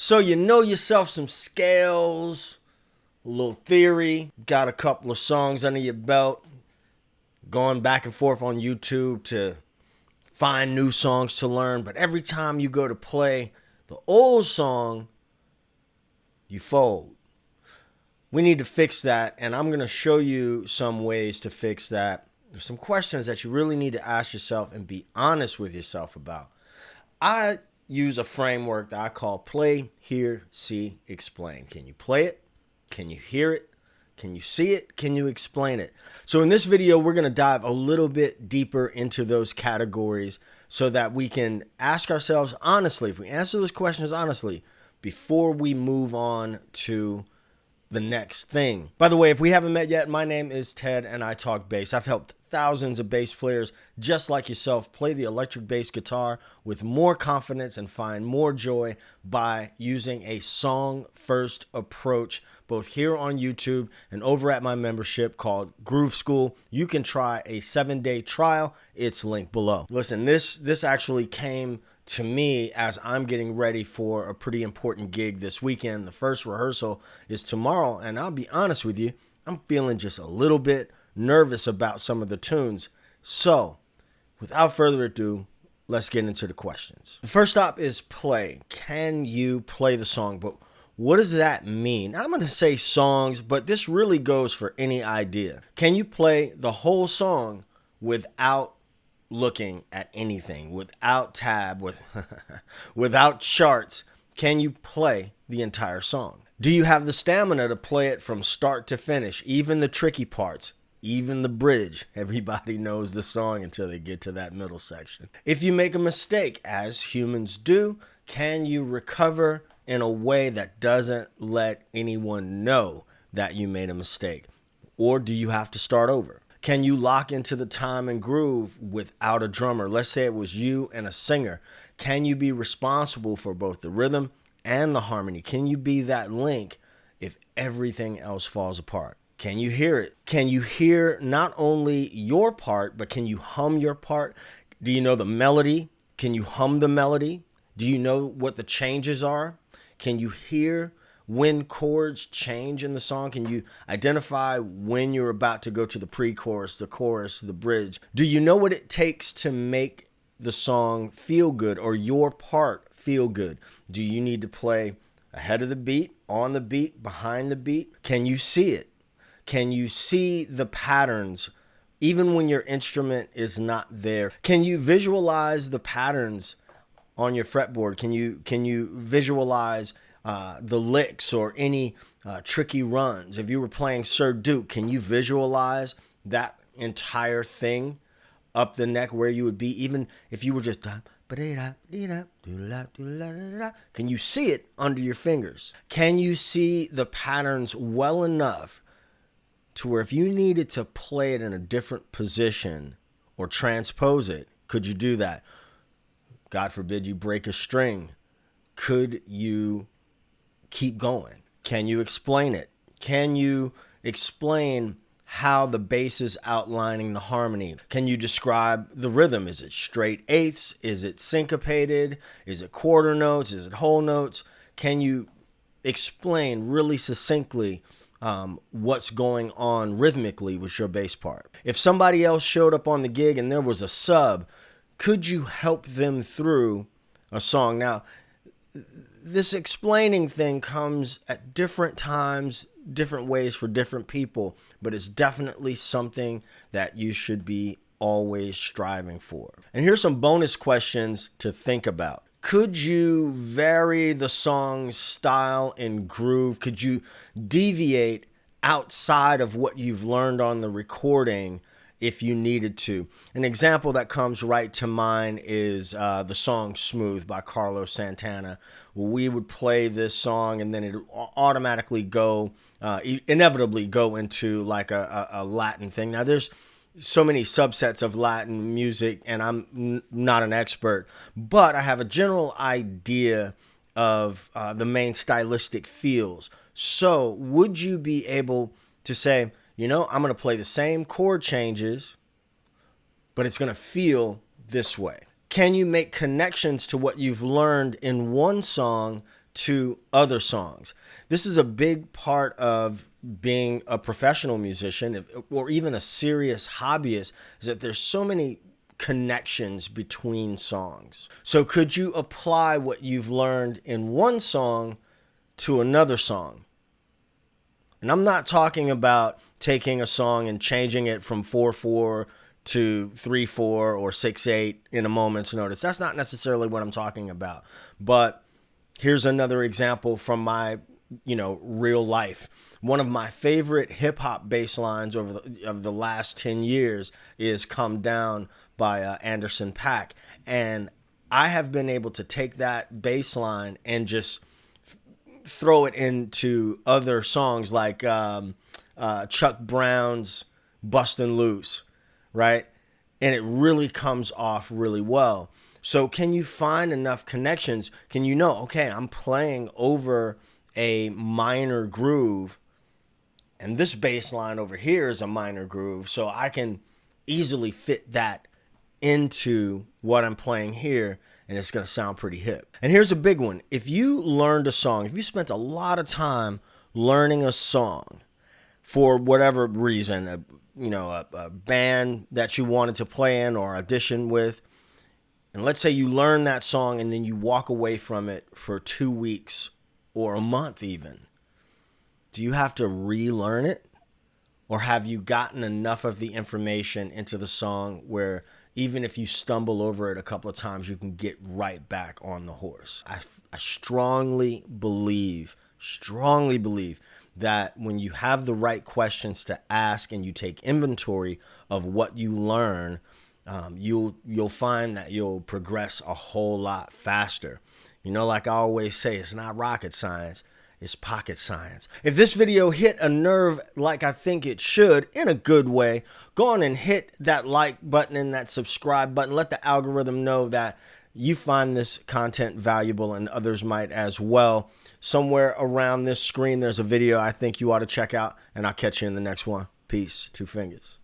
So you know yourself some scales, a little theory, got a couple of songs under your belt, going back and forth on YouTube to find new songs to learn. But every time you go to play the old song, you fold. We need to fix that, and I'm going to show you some ways to fix that. There's some questions that you really need to ask yourself and be honest with yourself about. I use a framework that I call play, hear, see, explain. Can you play it? Can you hear it? Can you see it? Can you explain it? So in this video, we're going to dive a little bit deeper into those categories so that we can ask ourselves honestly, if we answer those questions honestly, before we move on to the next thing. By the way, if we haven't met yet, my name is Ted and I talk bass. I've helped thousands of bass players just like yourself play the electric bass guitar with more confidence and find more joy by using a song first approach, both here on YouTube and over at my membership called Groove School. You can try a 7-day trial. It's linked below. Listen, this actually came to me as I'm getting ready for a pretty important gig this weekend. The first rehearsal is tomorrow, and I'll be honest with you, I'm feeling just a little bit nervous about some of the tunes. So, without further ado, let's get into the questions. The first stop is play. Can you play the song? But what does that mean? I'm going to say songs, but this really goes for any idea. Can you play the whole song without looking at anything, without tab, without charts? Can you play the entire song? Do you have the stamina to play it from start to finish, even the tricky parts, even the bridge? Everybody knows the song until they get to that middle section. If you make a mistake, as humans do, can you recover in a way that doesn't let anyone know that you made a mistake? Or do you have to start over? Can you lock into the time and groove without a drummer? Let's say it was you and a singer. Can you be responsible for both the rhythm and the harmony? Can you be that link if everything else falls apart? Can you hear it? Can you hear not only your part, but can you hum your part? Do you know the melody? Can you hum the melody? Do you know what the changes are? Can you hear when chords change in the song? Can you identify when you're about to go to the pre-chorus, the chorus, the bridge? Do you know what it takes to make the song feel good or your part feel good? Do you need to play ahead of the beat, on the beat, behind the beat? Can you see it? Can you see the patterns even when your instrument is not there? Can you visualize the patterns on your fretboard? Can you visualize the licks or any tricky runs? If you were playing Sir Duke, can you visualize that entire thing up the neck where you would be? Even if you were just, can you see it under your fingers? Can you see the patterns well enough to where if you needed to play it in a different position or transpose it, could you do that? God forbid you break a string. Could you keep going? Can you explain it? Can you explain how the bass is outlining the harmony? Can you describe the rhythm? Is it straight eighths? Is it syncopated? Is it quarter notes? Is it whole notes? Can you explain really succinctly what's going on rhythmically with your bass part? If somebody else showed up on the gig and there was a sub, could you help them through a song? Now, this explaining thing comes at different times, different ways for different people, but it's definitely something that you should be always striving for. And here's some bonus questions to think about. Could you vary the song's style and groove? Could you deviate outside of what you've learned on the recording if you needed to? An example that comes right to mind is the song Smooth by Carlos Santana. We would play this song and then it would automatically go, inevitably go into like a Latin thing. Now there's so many subsets of Latin music and I'm not an expert, but I have a general idea of the main stylistic feels. So would you be able to say, you know, I'm going to play the same chord changes, but it's going to feel this way? Can you make connections to what you've learned in one song to other songs. This is a big part of being a professional musician or even a serious hobbyist, is that there's so many connections between songs. So could you apply what you've learned in one song to another song? And I'm not talking about taking a song and changing it from 4/4 to 3/4 or 6/8 in a moment's notice. That's not necessarily what I'm talking about. But here's another example from my, real life. One of my favorite hip hop bass lines of the last 10 years is "Come Down" by Anderson .Paak. And I have been able to take that bass line and just throw it into other songs like Chuck Brown's "Bustin' Loose," right? And it really comes off really well. So can you find enough connections? Can you know, okay, I'm playing over a minor groove, and this bass line over here is a minor groove, so I can easily fit that into what I'm playing here, and it's going to sound pretty hip. And here's a big one. If you learned a song, if you spent a lot of time learning a song for whatever reason, a band that you wanted to play in or audition with, and let's say you learn that song and then you walk away from it for 2 weeks or a month even, do you have to relearn it? Or have you gotten enough of the information into the song where even if you stumble over it a couple of times, you can get right back on the horse? I strongly believe that when you have the right questions to ask and you take inventory of what you learn, you'll find that you'll progress a whole lot faster. Like I always say, it's not rocket science, it's pocket science. If this video hit a nerve like I think it should, in a good way, go on and hit that like button and that subscribe button. Let the algorithm know that you find this content valuable and others might as well. Somewhere around this screen, there's a video I think you ought to check out, and I'll catch you in the next one. Peace. 2 fingers.